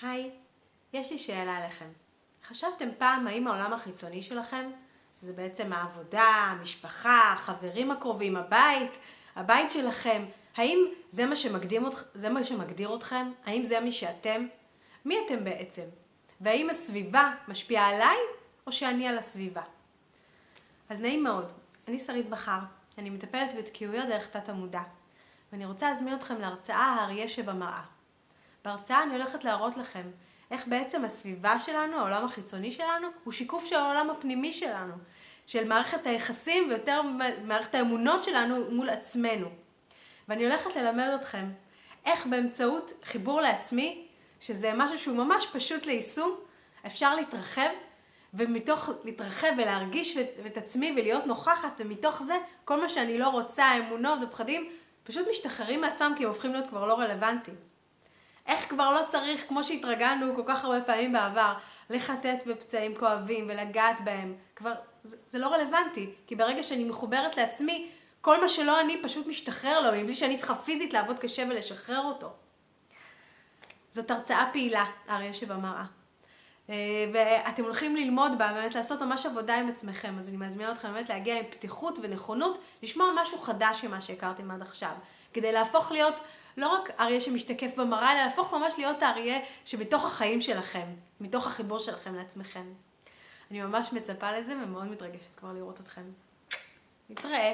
היי, יש לי שאלה עליכם. חשבתם פעם האם העולם החיצוני שלכם, שזה בעצם העבודה, המשפחה, החברים הקרובים, הבית שלכם, האם זה מה שמגדיר אתכם? האם זה מי שאתם? מי אתם בעצם? והאם הסביבה משפיעה עליי או שאני על הסביבה? אז נעים מאוד, אני שרית בחר, אני מטפלת בתקיעויות דרך תת המודע, ואני רוצה להזמין אתכם להרצאה האריה שבמראה. בהרצאה אני הולכת להראות לכם איך בעצם הסביבה שלנו, העולם החיצוני שלנו, הוא שיקוף של העולם הפנימי שלנו, של מערכת היחסים ויותר מערכת האמונות שלנו מול עצמנו. ואני הולכת ללמד אתכם איך באמצעות חיבור לעצמי, שזה משהו שהוא ממש פשוט ליישום, אפשר להתרחב, ומתוך להתרחב ולהרגיש את עצמי ולהיות נוכחת, ומתוך זה כל מה שאני לא רוצה, אמונות ופחדים, פשוט משתחררים מעצמם כי הם הופכים להיות כבר לא רלוונטיים. איך כבר לא צריך, כמו שהתרגלנו כל כך הרבה פעמים בעבר, לחטט בפצעים כואבים ולגעת בהם. כבר זה לא רלוונטי, כי ברגע שאני מחוברת לעצמי, כל מה שלא אני פשוט משתחרר לו, מבלי שאני צריכה פיזית לעבוד קשה ולשחרר אותו. זאת הרצאה פעילה, האריה שבמראה. ואתם הולכים ללמוד בה, באמת לעשות ממש עבודה עם עצמכם, אז אני מזמינה אתכם באמת להגיע עם פתיחות ונכונות, לשמוע משהו חדש ממה שהכרתם עד עכשיו, כדי להפוך להיות לא רק אריה שמשתקף במראה, אלא להפוך ממש להיות האריה שבתוך החיים שלכם, מתוך החיבור שלכם לעצמכם. אני ממש מצפה לזה ומאוד מתרגשת כבר לראות אתכם. נתראה.